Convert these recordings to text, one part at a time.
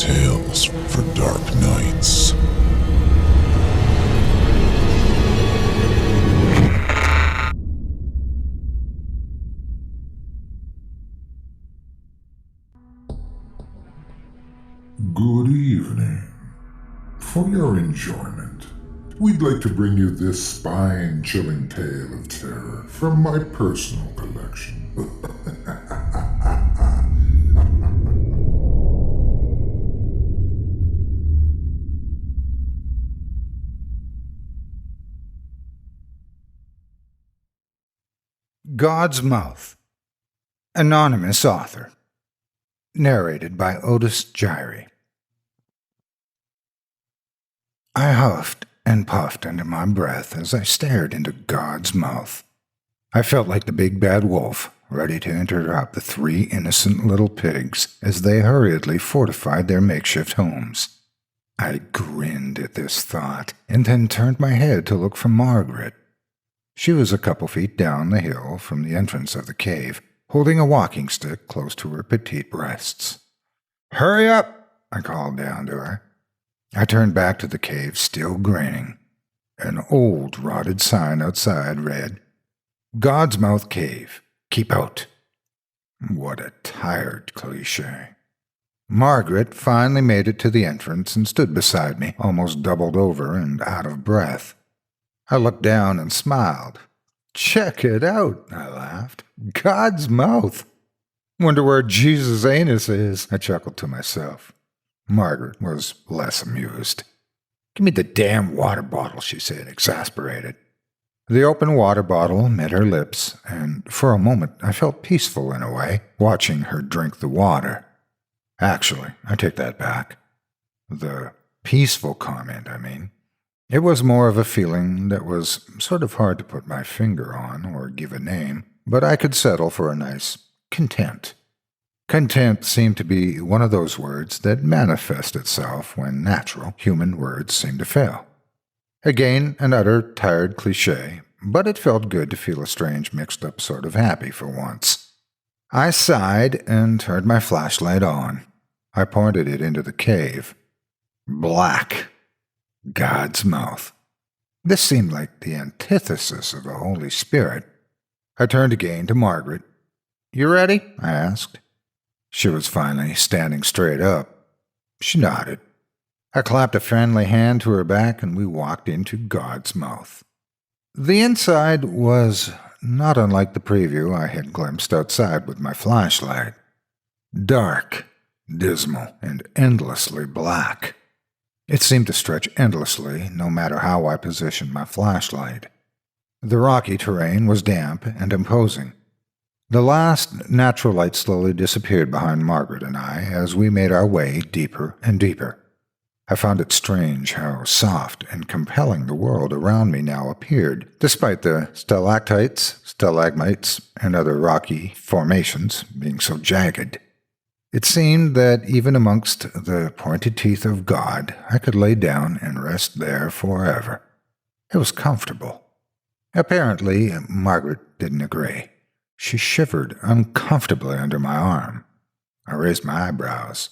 Tales for Dark Nights. Good evening. For your enjoyment, we'd like to bring you this spine-chilling tale of terror from my personal collection. God's Mouth. Anonymous author. Narrated by Otis Jiry. I huffed and puffed under my breath as I stared into God's mouth. I felt like the big bad wolf, ready to interrupt the three innocent little pigs as they hurriedly fortified their makeshift homes. I grinned at this thought and then turned my head to look for Margaret. She was a couple feet down the hill from the entrance of the cave, holding a walking stick close to her petite breasts. "Hurry up!" I called down to her. I turned back to the cave, still grinning. An old, rotted sign outside read, "God's Mouth Cave. Keep out." What a tired cliché. Margaret finally made it to the entrance and stood beside me, almost doubled over and out of breath. I looked down and smiled. "Check it out," I laughed. "God's mouth. Wonder where Jesus' anus is," I chuckled to myself. Margaret was less amused. "Give me the damn water bottle," she said, exasperated. The open water bottle met her lips, and for a moment I felt peaceful in a way, watching her drink the water. Actually, I take that back. The peaceful comment, I mean. It was more of a feeling that was sort of hard to put my finger on or give a name, but I could settle for a nice content. Content seemed to be one of those words that manifest itself when natural human words seem to fail. Again, an utter tired cliché, but it felt good to feel a strange mixed-up sort of happy for once. I sighed and turned my flashlight on. I pointed it into the cave. Black. God's mouth. This seemed like the antithesis of the Holy Spirit. I turned again to Margaret. "You ready?" I asked. She was finally standing straight up. She nodded. I clapped a friendly hand to her back and we walked into God's mouth. The inside was not unlike the preview I had glimpsed outside with my flashlight. Dark, dismal, and endlessly black. It seemed to stretch endlessly, no matter how I positioned my flashlight. The rocky terrain was damp and imposing. The last natural light slowly disappeared behind Margaret and I as we made our way deeper and deeper. I found it strange how soft and compelling the world around me now appeared, despite the stalactites, stalagmites, and other rocky formations being so jagged. It seemed that even amongst the pointed teeth of God, I could lay down and rest there forever. It was comfortable. Apparently, Margaret didn't agree. She shivered uncomfortably under my arm. I raised my eyebrows.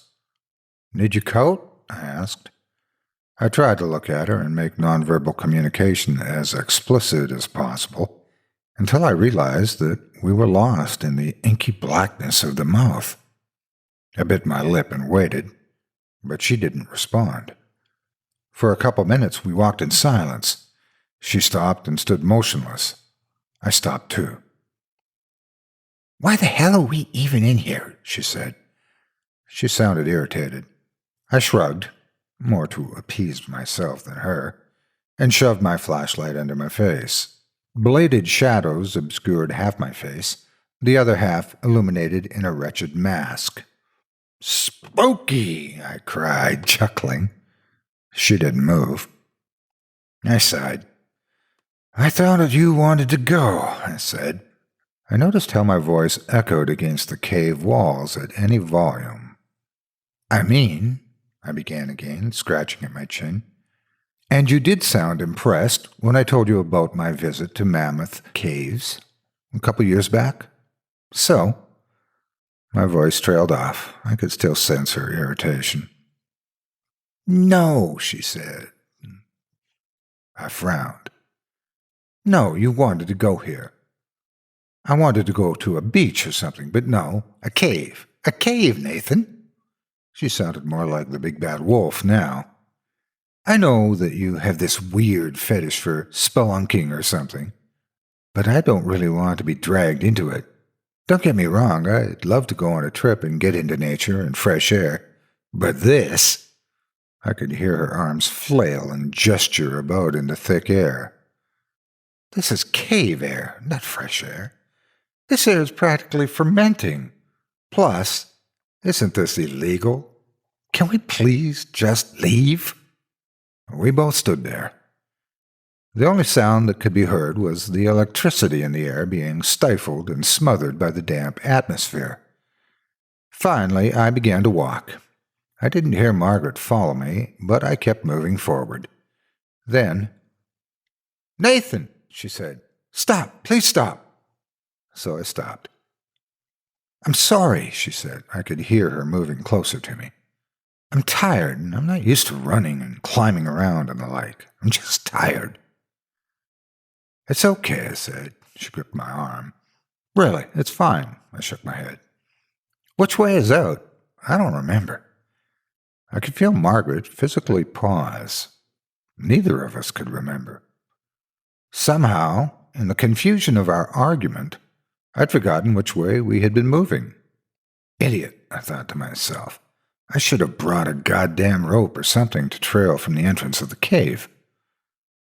"Need your coat?" I asked. I tried to look at her and make nonverbal communication as explicit as possible, until I realized that we were lost in the inky blackness of the mouth. I bit my lip and waited, but she didn't respond. For a couple minutes we walked in silence. She stopped and stood motionless. I stopped too. "Why the hell are we even in here?" she said. She sounded irritated. I shrugged, more to appease myself than her, and shoved my flashlight under my face. Bladed shadows obscured half my face, the other half illuminated in a wretched mask. "Spooky!" I cried, chuckling. She didn't move. I sighed. "I thought you wanted to go," I said. I noticed how my voice echoed against the cave walls at any volume. "I mean," I began again, scratching at my chin, "and you did sound impressed when I told you about my visit to Mammoth Caves a couple years back. So?" My voice trailed off. I could still sense her irritation. No, she said. I frowned. No, you wanted to go here. I wanted to go to a beach or something, but no, a cave. A cave, Nathan. She sounded more like the big bad wolf now. I know that you have this weird fetish for spelunking or something, but I don't really want to be dragged into it. Don't get me wrong, I'd love to go on a trip and get into nature and fresh air, but this... I could hear her arms flail and gesture about in the thick air. This is cave air, not fresh air. This air is practically fermenting. Plus, isn't this illegal? Can we please just leave? We both stood there. The only sound that could be heard was the electricity in the air being stifled and smothered by the damp atmosphere. Finally, I began to walk. I didn't hear Margaret follow me, but I kept moving forward. Then, "Nathan," she said, "stop, please stop." So I stopped. "I'm sorry," she said. I could hear her moving closer to me. "I'm tired, and I'm not used to running and climbing around and the like. I'm just tired." "It's okay," I said. She gripped my arm. "Really, it's fine," I shook my head. "Which way is out?" "I don't remember." I could feel Margaret physically pause. Neither of us could remember. Somehow, in the confusion of our argument, I'd forgotten which way we had been moving. Idiot, I thought to myself. I should have brought a goddamn rope or something to trail from the entrance of the cave.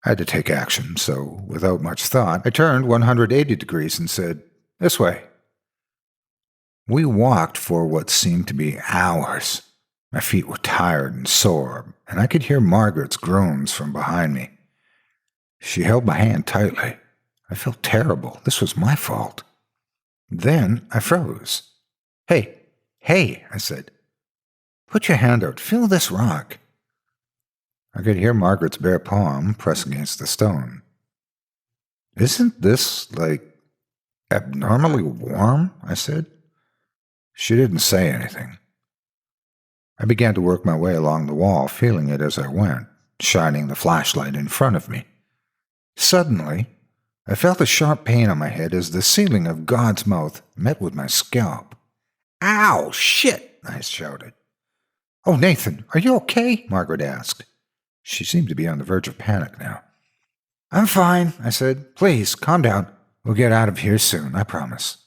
I had to take action, so without much thought, I turned 180 degrees and said, "This way." We walked for what seemed to be hours. My feet were tired and sore, and I could hear Margaret's groans from behind me. She held my hand tightly. I felt terrible. This was my fault. Then I froze. Hey, I said. "Put your hand out. Feel this rock." I could hear Margaret's bare palm press against the stone. "Isn't this, abnormally warm?" I said. She didn't say anything. I began to work my way along the wall, feeling it as I went, shining the flashlight in front of me. Suddenly, I felt a sharp pain on my head as the ceiling of God's mouth met with my scalp. "Ow, shit!" I shouted. "Oh, Nathan, are you okay?" Margaret asked. She seemed to be on the verge of panic now. "I'm fine," I said. "Please, calm down. We'll get out of here soon, I promise."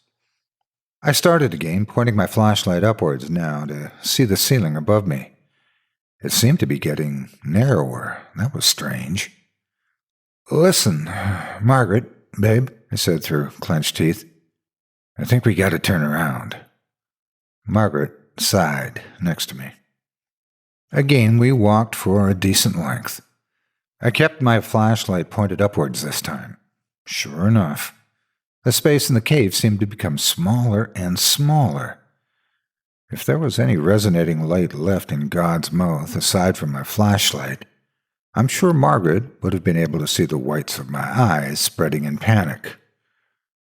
I started again, pointing my flashlight upwards now to see the ceiling above me. It seemed to be getting narrower. That was strange. "Listen, Margaret, babe," I said through clenched teeth. "I think we got to turn around." Margaret sighed next to me. Again, we walked for a decent length. I kept my flashlight pointed upwards this time. Sure enough, the space in the cave seemed to become smaller and smaller. If there was any resonating light left in God's mouth aside from my flashlight, I'm sure Margaret would have been able to see the whites of my eyes spreading in panic.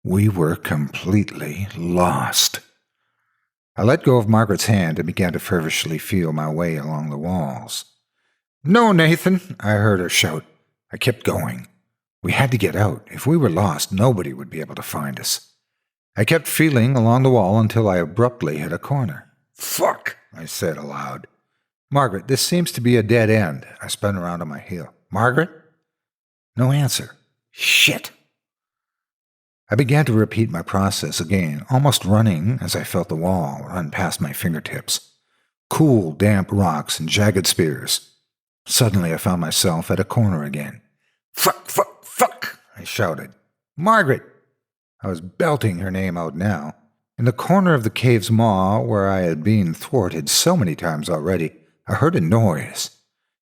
We were completely lost. I let go of Margaret's hand and began to feverishly feel my way along the walls. "No, Nathan," I heard her shout. I kept going. We had to get out. If we were lost, nobody would be able to find us. I kept feeling along the wall until I abruptly hit a corner. "Fuck," I said aloud. "Margaret, this seems to be a dead end." I spun around on my heel. "Margaret?" No answer. Shit. I began to repeat my process again, almost running as I felt the wall run past my fingertips. Cool, damp rocks and jagged spears. Suddenly I found myself at a corner again. Fuck, I shouted. "Margaret!" I was belting her name out now. In the corner of the cave's maw, where I had been thwarted so many times already, I heard a noise.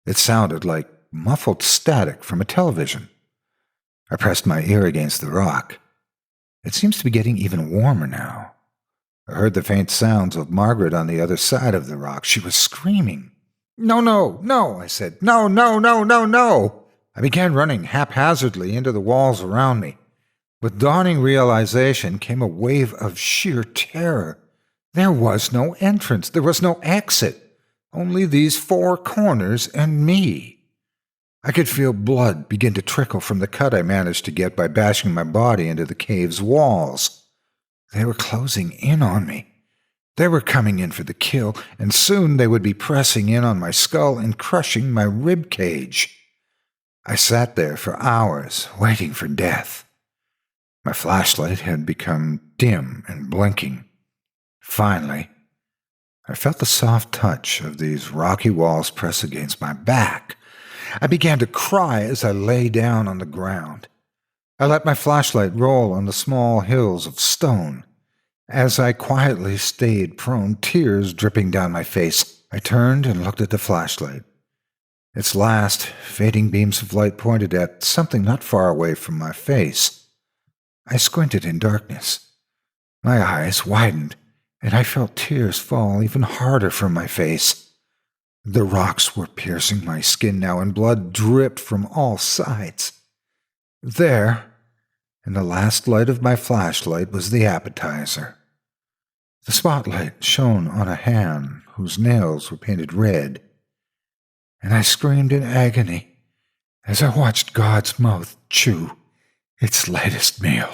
It sounded like muffled static from a television. I pressed my ear against the rock. It seems to be getting even warmer now. I heard the faint sounds of Margaret on the other side of the rock. She was screaming. No, I said. No. I began running haphazardly into the walls around me. With dawning realization came a wave of sheer terror. There was no entrance. There was no exit. Only these four corners and me. I could feel blood begin to trickle from the cut I managed to get by bashing my body into the cave's walls. They were closing in on me. They were coming in for the kill, and soon they would be pressing in on my skull and crushing my rib cage. I sat there for hours, waiting for death. My flashlight had become dim and blinking. Finally, I felt the soft touch of these rocky walls press against my back. I began to cry as I lay down on the ground. I let my flashlight roll on the small hills of stone. As I quietly stayed prone, tears dripping down my face, I turned and looked at the flashlight. Its last, fading beams of light pointed at something not far away from my face. I squinted in darkness. My eyes widened, and I felt tears fall even harder from my face. The rocks were piercing my skin now, and blood dripped from all sides. There, in the last light of my flashlight, was the appetizer. The spotlight shone on a hand whose nails were painted red, and I screamed in agony as I watched God's mouth chew its latest meal.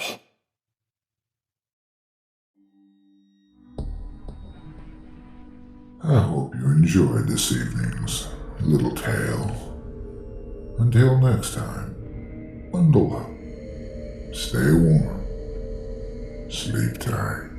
I hope you enjoyed this evening's little tale. Until next time, bundle up, stay warm, sleep tight.